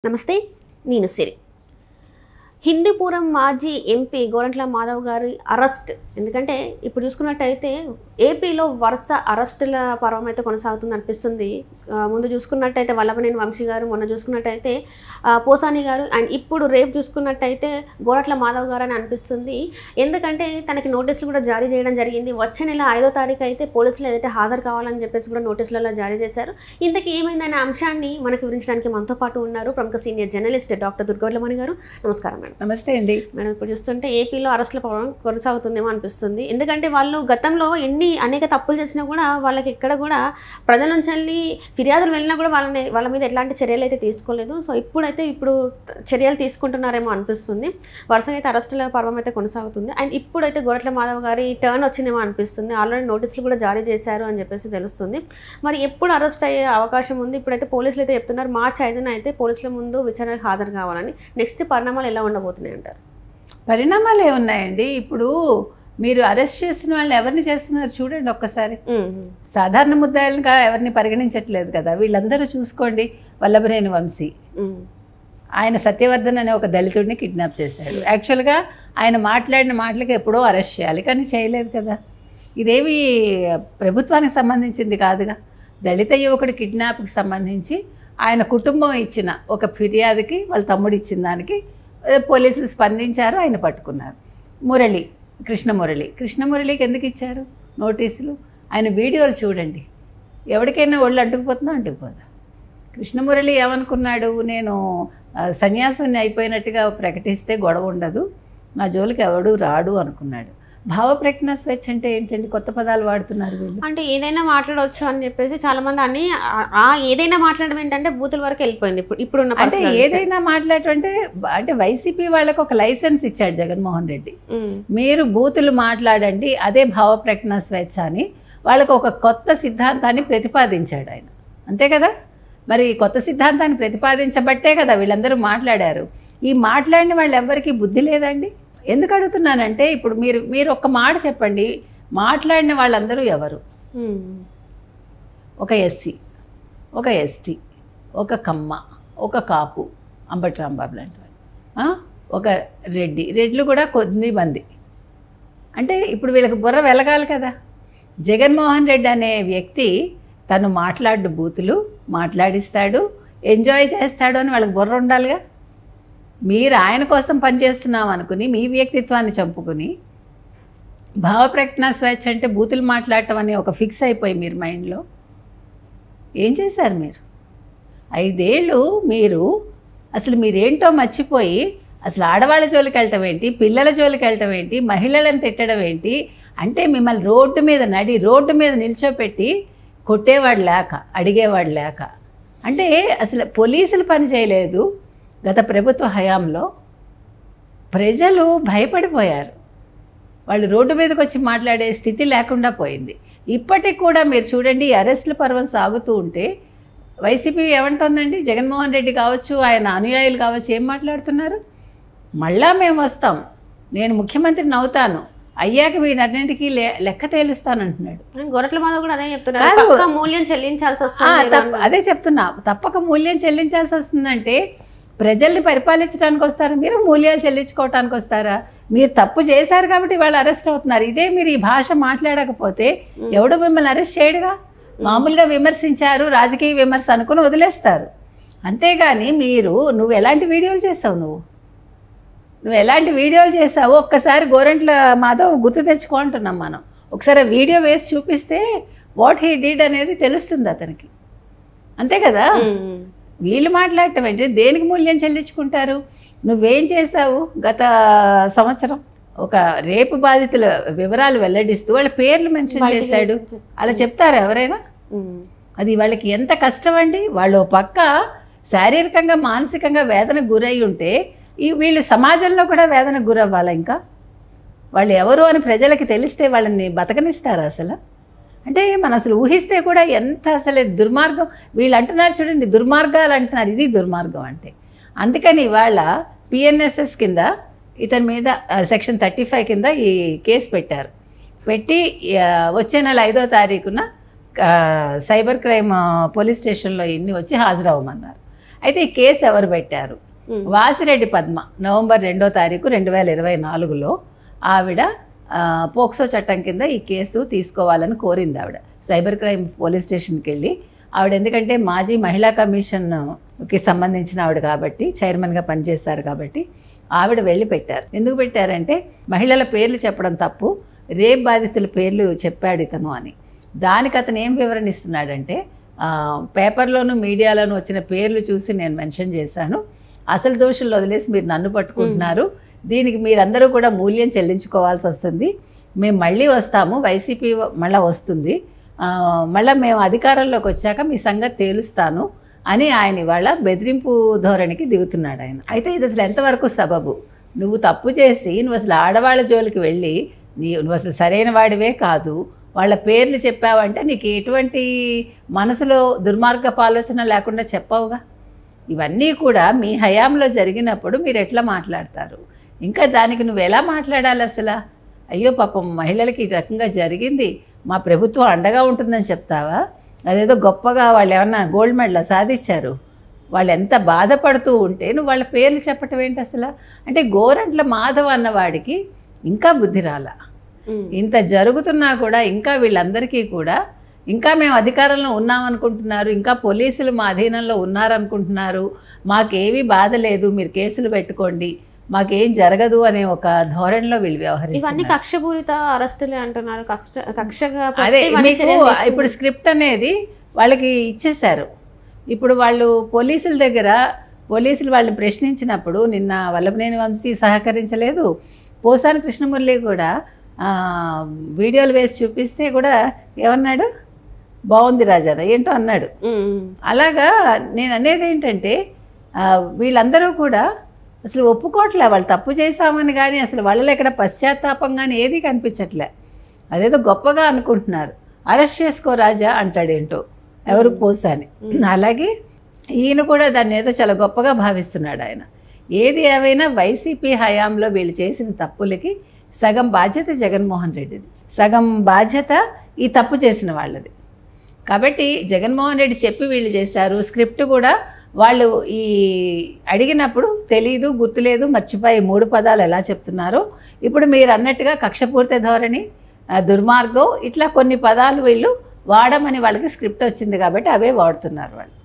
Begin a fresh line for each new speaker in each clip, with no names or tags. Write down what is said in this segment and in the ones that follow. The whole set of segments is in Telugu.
నమస్తే నేను సిరి హిందూపురం మాజీ ఎంపీ గోరంట్ల మాధవ్ గారి అరెస్ట్ ఎందుకంటే ఇప్పుడు చూసుకున్నట్టయితే ఏపీలో వరుస అరెస్టుల పర్వం అయితే కొనసాగుతుంది అనిపిస్తుంది. ముందు చూసుకున్నట్టయితే వల్లభనేని వంశీ గారు, మొన్న చూసుకున్నట్టయితే పోసాని గారు, అండ్ ఇప్పుడు రేపు చూసుకున్నట్టయితే గోరంట్ల మాధవ్ గారు అని అనిపిస్తుంది. ఎందుకంటే తనకి నోటీసులు కూడా జారీ చేయడం జరిగింది. వచ్చే నెల 5వ తారీఖు అయితే పోలీసులు ఏదైతే హాజరు కావాలని చెప్పేసి కూడా నోటీసులలో జారీ చేశారు. ఇంతకీ ఏమైందనే అంశాన్ని మనకు వివరించడానికి మనతో పాటు ఉన్నారు ప్రముఖ సీనియర్ జర్నలిస్ట్ డాక్టర్ దుర్గవల్లమణి గారు. నమస్కారం మేడం.
నమస్తే అండి
మేడం. ఇప్పుడు చూస్తుంటే ఏపీలో అరెస్టుల పర్వం కొనసాగుతుందేమో అనిపిస్తుంది. ఎందుకంటే వాళ్ళు గతంలో అనేక తప్పులు చేసినా కూడా వాళ్ళకి ఎక్కడ కూడా ప్రజల నుంచి వెళ్ళి ఫిర్యాదులు వెళ్ళినా కూడా వాళ్ళ మీద ఎట్లాంటి చర్యలు అయితే తీసుకోలేదు. సో ఇప్పుడు చర్యలు తీసుకుంటున్నారేమో అనిపిస్తుంది. వరుసగా అయితే అరెస్టుల పర్వం అయితే కొనసాగుతుంది. అండ్ ఇప్పుడైతే గోరంట్ల మాధవ్ గారి టర్న్ వచ్చిందేమో అనిపిస్తుంది. ఆల్రెడీ నోటీసులు కూడా జారీ చేశారు అని చెప్పేసి తెలుస్తుంది. మరి ఎప్పుడు అరెస్ట్ అయ్యే అవకాశం ఉంది? ఇప్పుడైతే పోలీసులు అయితే చెప్తున్నారు మార్చి 5న అయితే పోలీసుల ముందు విచారణకు హాజరు కావాలని. నెక్స్ట్ పరిణామాలు ఎలా ఉండబోతున్నాయి అంటారు?
పరిణామాలు ఏమున్నాయండి? ఇప్పుడు మీరు అరెస్ట్ చేసిన వాళ్ళని ఎవరిని చేస్తున్నారు చూడండి ఒక్కసారి. సాధారణ ముద్దాయిలుగా ఎవరిని పరిగణించట్లేదు కదా. వీళ్ళందరూ చూసుకోండి. వల్లభనేని వంశీ, ఆయన సత్యవర్ధన్ అనే ఒక దళితుడిని కిడ్నాప్ చేశాడు. యాక్చువల్గా ఆయన మాట్లాడిన మాటలకి ఎప్పుడో అరెస్ట్ చేయాలి, కానీ చేయలేదు కదా. ఇదేమి ప్రభుత్వానికి సంబంధించింది కాదుగా. దళిత యువకుడి కిడ్నాప్కి సంబంధించి ఆయన కుటుంబం ఇచ్చిన ఒక ఫిర్యాదుకి వాళ్ళ తమ్ముడు ఇచ్చిన దానికి పోలీసులు స్పందించారు, ఆయన పట్టుకున్నారు. కృష్ణమురళికి ఎందుకు ఇచ్చారు నోటీసులు? ఆయన వీడియోలు చూడండి. ఎవరికైనా ఒళ్ళు అంటుకుపోదా? కృష్ణమురళి ఏమనుకున్నాడు, నేను సన్యాసాన్ని అయిపోయినట్టుగా ప్రకటిస్తే గొడవ ఉండదు, నా జోలికి ఎవడు రాడు అనుకున్నాడు. భావప్రజ్ఞ స్వేచ్ఛ అంటే ఏంటండి? కొత్త పదాలు వాడుతున్నారు వీళ్ళు.
అంటే ఏదైనా మాట్లాడవచ్చు అని చెప్పేసి చాలా మంది అన్ని ఏదైనా మాట్లాడడం ఏంటంటే బూతుల వరకు వెళ్ళిపోయింది. ఇప్పుడున్న
అంటే ఏదైనా మాట్లాడటం అంటే వైసీపీ వాళ్ళకి ఒక లైసెన్స్ ఇచ్చాడు జగన్మోహన్ రెడ్డి. మీరు బూతులు మాట్లాడండి, అదే భావప్రజ్ఞ స్వేచ్ఛ అని వాళ్ళకు ఒక కొత్త సిద్ధాంతాన్ని ప్రతిపాదించాడు ఆయన. అంతే కదా. మరి కొత్త సిద్ధాంతాన్ని ప్రతిపాదించబట్టే కదా వీళ్ళందరూ మాట్లాడారు. ఈ మాట్లాడిన వాళ్ళు ఎవ్వరికీ బుద్ధి లేదండి. ఎందుకు అడుగుతున్నానంటే ఇప్పుడు మీరు ఒక్క మాట చెప్పండి, మాట్లాడిన వాళ్ళందరూ ఎవరు? ఒక ఎస్సీ, ఒక ఎస్టీ, ఒక కమ్మ, ఒక కాపు, అంబటి రాంబాబు లాంటి వాళ్ళు, ఒక రెడ్లు కూడా కొద్ది మంది. అంటే ఇప్పుడు వీళ్ళకి బుర్ర వెలగాలి కదా. జగన్మోహన్ రెడ్డి అనే వ్యక్తి తను మాట్లాడు బూతులు మాట్లాడిస్తాడు, ఎంజాయ్ చేస్తాడు అని వాళ్ళకి బుర్ర ఉండాలిగా. మీరు ఆయన కోసం పనిచేస్తున్నాం అనుకుని మీ వ్యక్తిత్వాన్ని చంపుకుని భావప్రజ్ఞ స్వేచ్ఛ అంటే బూతులు మాట్లాడటం అని ఒక ఫిక్స్ అయిపోయి మీరు మైండ్లో ఏం చేశారు? మీరు 5 ఏళ్ళు మీరు అసలు మీరేంటో మర్చిపోయి అసలు ఆడవాళ్ళ జోలికి వెళ్ళటం ఏంటి, పిల్లల జోలికి వెళ్ళటం ఏంటి, మహిళలను తిట్టడం ఏంటి అంటే మిమ్మల్ని రోడ్డు మీద నిల్చోపెట్టి కొట్టేవాడు లేక, అడిగేవాడు లేక, అంటే అసలు పోలీసులు పని చేయలేదు. గత ప్రభుత్వ హయాంలో ప్రజలు భయపడిపోయారు. వాళ్ళు రోడ్డు మీదకి వచ్చి మాట్లాడే స్థితి లేకుండా పోయింది. ఇప్పటికి కూడా మీరు చూడండి, అరెస్టుల పర్వం సాగుతూ ఉంటే వైసీపీ ఏమంటుందండి? జగన్మోహన్ రెడ్డి కావచ్చు, ఆయన అనుయాయులు కావచ్చు, ఏం మాట్లాడుతున్నారు? మళ్ళా మేము వస్తాం, నేను ముఖ్యమంత్రిని అవుతాను, అయ్యాక వీటన్నింటికి లెక్క తేలుస్తానంటున్నాడు.
గోరంట్ల మాధవ్ కూడా అదే చెప్తున్నారు, మూల్యం చెల్లించాల్సి వస్తుంది.
అదే చెప్తున్నా, తప్పక మూల్యం చెల్లించాల్సి వస్తుందంటే ప్రజల్ని పరిపాలించడానికి వస్తారా మీరు? మూల్యాలు చెల్లించుకోవటానికి వస్తారా? మీరు తప్పు చేశారు కాబట్టి వాళ్ళు అరెస్ట్ అవుతున్నారు. ఇదే మీరు ఈ భాష మాట్లాడకపోతే ఎవడు మిమ్మల్ని అరెస్ట్ చేయడుగా. మామూలుగా విమర్శించారు, రాజకీయ విమర్శ అనుకుని వదిలేస్తారు. అంతేగాని నువ్వు ఎలాంటి వీడియోలు చేసావు, నువ్వు ఎలాంటి వీడియోలు చేసావు ఒక్కసారి గోరంట్ల మాధవ్ గుర్తు తెచ్చుకుంటున్నాం మనం. ఒకసారి వీడియో వేసి చూపిస్తే వాట్ హీ డిడ్ అనేది తెలుస్తుంది అతనికి. అంతే కదా. వీళ్ళు మాట్లాడటం ఏంటి? దేనికి మూల్యం చెల్లించుకుంటారు? నువ్వేం చేసావు? గత సంవత్సరం ఒక రేపు బాధితుల వివరాలు వెల్లడిస్తూ వాళ్ళ పేర్లు మెన్షన్ చేశాడు. అలా చెప్తారా ఎవరైనా? అది వాళ్ళకి ఎంత కష్టం అండి. వాళ్ళు పక్క శారీరకంగా మానసికంగా వేదనకు గురై ఉంటే వీళ్ళు సమాజంలో కూడా వేదనకు గురవ్వాలి. ఇంకా వాళ్ళు ఎవరు అని ప్రజలకి తెలిస్తే వాళ్ళని బతకనిస్తారా అసలు? అంటే మనం అసలు ఊహిస్తే కూడా ఎంత అసలు దుర్మార్గం. వీళ్ళు అంటున్నారు చూడండి, దుర్మార్గాలు అంటున్నారు. ఇది దుర్మార్గం అంటే. అందుకని ఇవాళ పిఎన్ఎస్ఎస్ కింద ఇతని మీద సెక్షన్ 35 కింద ఈ కేసు పెట్టి వచ్చే నెల 5వ తారీఖున సైబర్ క్రైమ్ పోలీస్ స్టేషన్లో ఇన్ని వచ్చి హాజరవ్వమన్నారు. అయితే ఈ కేసు ఎవరు పెట్టారు? వాసిరెడ్డి పద్మ నవంబర్ 2వ తారీఖు 2024లో ఆవిడ పోక్సో చట్టం కింద ఈ కేసు తీసుకోవాలని కోరింది. ఆవిడ సైబర్ క్రైమ్ పోలీస్ స్టేషన్కి వెళ్ళి ఆవిడ, ఎందుకంటే మాజీ మహిళా కమిషన్కి సంబంధించిన ఆవిడ కాబట్టి, చైర్మన్గా పనిచేశారు కాబట్టి ఆవిడ వెళ్ళి పెట్టారు. ఎందుకు పెట్టారంటే మహిళల పేర్లు చెప్పడం తప్పు, రేప్ బాధితుల పేర్లు చెప్పాడు ఇతను అని. దానికి అతను ఏం వివరణ ఇస్తున్నాడంటే, పేపర్లోను మీడియాలోను వచ్చిన పేర్లు చూసి నేను మెన్షన్ చేశాను, అసలు దోషులు వదిలేసి మీరు నన్ను పట్టుకుంటున్నారు, దీనికి మీరందరూ కూడా మూల్యం చెల్లించుకోవాల్సి వస్తుంది, మేము మళ్ళీ వస్తాము, వైసీపీ మళ్ళీ వస్తుంది, మళ్ళీ మేము అధికారంలోకి వచ్చాక మీ సంగతి తేలుస్తాను అని ఆయన ఇవాళ బెదిరింపు ధోరణికి దిగుతున్నాడు ఆయన. అయితే ఇది అసలు ఎంతవరకు సబబు? నువ్వు తప్పు చేసి నువ్వు అసలు ఆడవాళ్ళ జోలికి వెళ్ళి నువ్వు అసలు సరైన వాడివే కాదు, వాళ్ళ పేర్లు చెప్పావంటే నీకు ఎటువంటి మనసులో దుర్మార్గపు ఆలోచన లేకుండా చెప్పావుగా. ఇవన్నీ కూడా మీ హయాంలో జరిగినప్పుడు మీరు ఎట్లా మాట్లాడతారు? ఇంకా దానికి నువ్వు ఎలా మాట్లాడాలి అసలు? అయ్యో పాపం మహిళలకి ఈ రకంగా జరిగింది, మా ప్రభుత్వం అండగా ఉంటుందని చెప్తావా? అదేదో గొప్పగా వాళ్ళు ఏమన్నా గోల్డ్ మెడల్ సాధించారు, వాళ్ళు ఎంత బాధపడుతూ ఉంటే నువ్వు వాళ్ళ పేర్లు చెప్పటం ఏంటి అసలు? అంటే గోరంట్ల మాధవ్ అన్నవాడికి ఇంకా బుద్ధి రాలా. ఇంత జరుగుతున్నా కూడా ఇంకా వీళ్ళందరికీ కూడా ఇంకా మేము అధికారంలో ఉన్నామనుకుంటున్నారు, ఇంకా పోలీసులు మా అధీనంలో ఉన్నారనుకుంటున్నారు, మాకేమీ బాధ లేదు, మీరు కేసులు పెట్టుకోండి, మాకేం జరగదు అనే ఒక ధోరణిలో వీళ్ళు వ్యవహరిస్తారు.
ఇవన్నీ కక్షపూరిత అరెస్టులే అంటున్నారు. కక్షగా
అదే మీకు ఇప్పుడు స్క్రిప్ట్ అనేది వాళ్ళకి ఇచ్చేశారు. ఇప్పుడు వాళ్ళు పోలీసుల దగ్గర పోలీసులు వాళ్ళని ప్రశ్నించినప్పుడు నిన్న వల్లభనేని వంశీ సహకరించలేదు, పోసాని కృష్ణమురళి కూడా వీడియోలు వేసి చూపిస్తే కూడా ఏమన్నాడు, బాగుంది రాజారా ఏంటో అన్నాడు. అలాగా నేను అనేది ఏంటంటే వీళ్ళందరూ కూడా అసలు ఒప్పుకోవట్లే, వాళ్ళు తప్పు చేశామని కానీ అసలు వాళ్ళలో ఎక్కడ పశ్చాత్తాపం కానీ ఏది కనిపించట్లే. అదేదో గొప్పగా అనుకుంటున్నారు. అరెస్ట్ చేసుకో రాజా అంటాడేంటో ఎవరు పోసాని. అలాగే ఈయన కూడా దాన్ని ఏదో చాలా గొప్పగా భావిస్తున్నాడు ఆయన. ఏది ఏమైనా వైసీపీ హయాంలో వీళ్ళు చేసిన తప్పులకి సగం బాధ్యత జగన్మోహన్ రెడ్డిది, సగం బాధ్యత ఈ తప్పు చేసిన వాళ్ళది. కాబట్టి జగన్మోహన్ రెడ్డి చెప్పి వీళ్ళు చేశారు. స్క్రిప్ట్ కూడా వాళ్ళు ఈ అడిగినప్పుడు తెలీదు, గుర్తులేదు, మర్చిపోయి 3 పదాలు ఎలా చెప్తున్నారో, ఇప్పుడు మీరు అన్నట్టుగా కక్షపూరిత ధోరణి, దుర్మార్గం, ఇట్లా కొన్ని పదాలు వీళ్ళు వాడమని వాళ్ళకి స్క్రిప్ట్ వచ్చింది కాబట్టి అవే వాడుతున్నారు వాళ్ళు.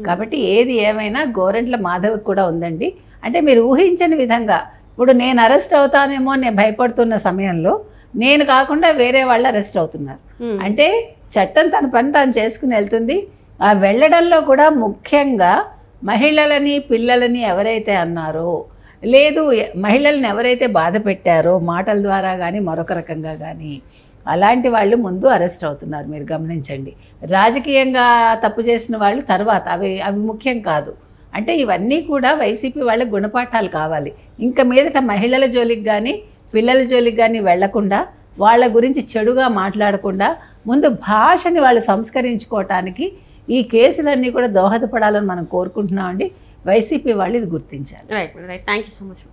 కాబట్టి ఏది ఏమైనా గోరంట్ల మాధవ్కి కూడా ఉందండి. అంటే మీరు ఊహించని విధంగా ఇప్పుడు నేను అరెస్ట్ అవుతానేమో నేను భయపడుతున్న సమయంలో నేను కాకుండా వేరే వాళ్ళు అరెస్ట్ అవుతున్నారు. అంటే చట్టం తన పని తాను చేసుకుని వెళ్తుంది. ఆ వెళ్ళడంలో కూడా ముఖ్యంగా మహిళలని పిల్లలని ఎవరైతే అన్నారో, లేదు మహిళలను ఎవరైతే బాధ పెట్టారో మాటల ద్వారా కానీ మరొక రకంగా కానీ, అలాంటి వాళ్ళు ముందు అరెస్ట్ అవుతున్నారు. మీరు గమనించండి. రాజకీయంగా తప్పు చేసిన వాళ్ళు తర్వాత, అవి ముఖ్యం కాదు. అంటే ఇవన్నీ కూడా వైసీపీ వాళ్ళకి గుణపాఠాలు కావాలి. ఇంకా మీదట మహిళల జోలికి కానీ పిల్లల జోలికి కానీ వెళ్లకుండా, వాళ్ళ గురించి చెడుగా మాట్లాడకుండా ముందు భాషని వాళ్ళు సంస్కరించుకోవటానికి ఈ కేసులన్నీ కూడా దోహదపడాలని మనం కోరుకుంటున్నామండి. వైసీపీ వాళ్ళు ఇది గుర్తించాలి.
Right thank you so much.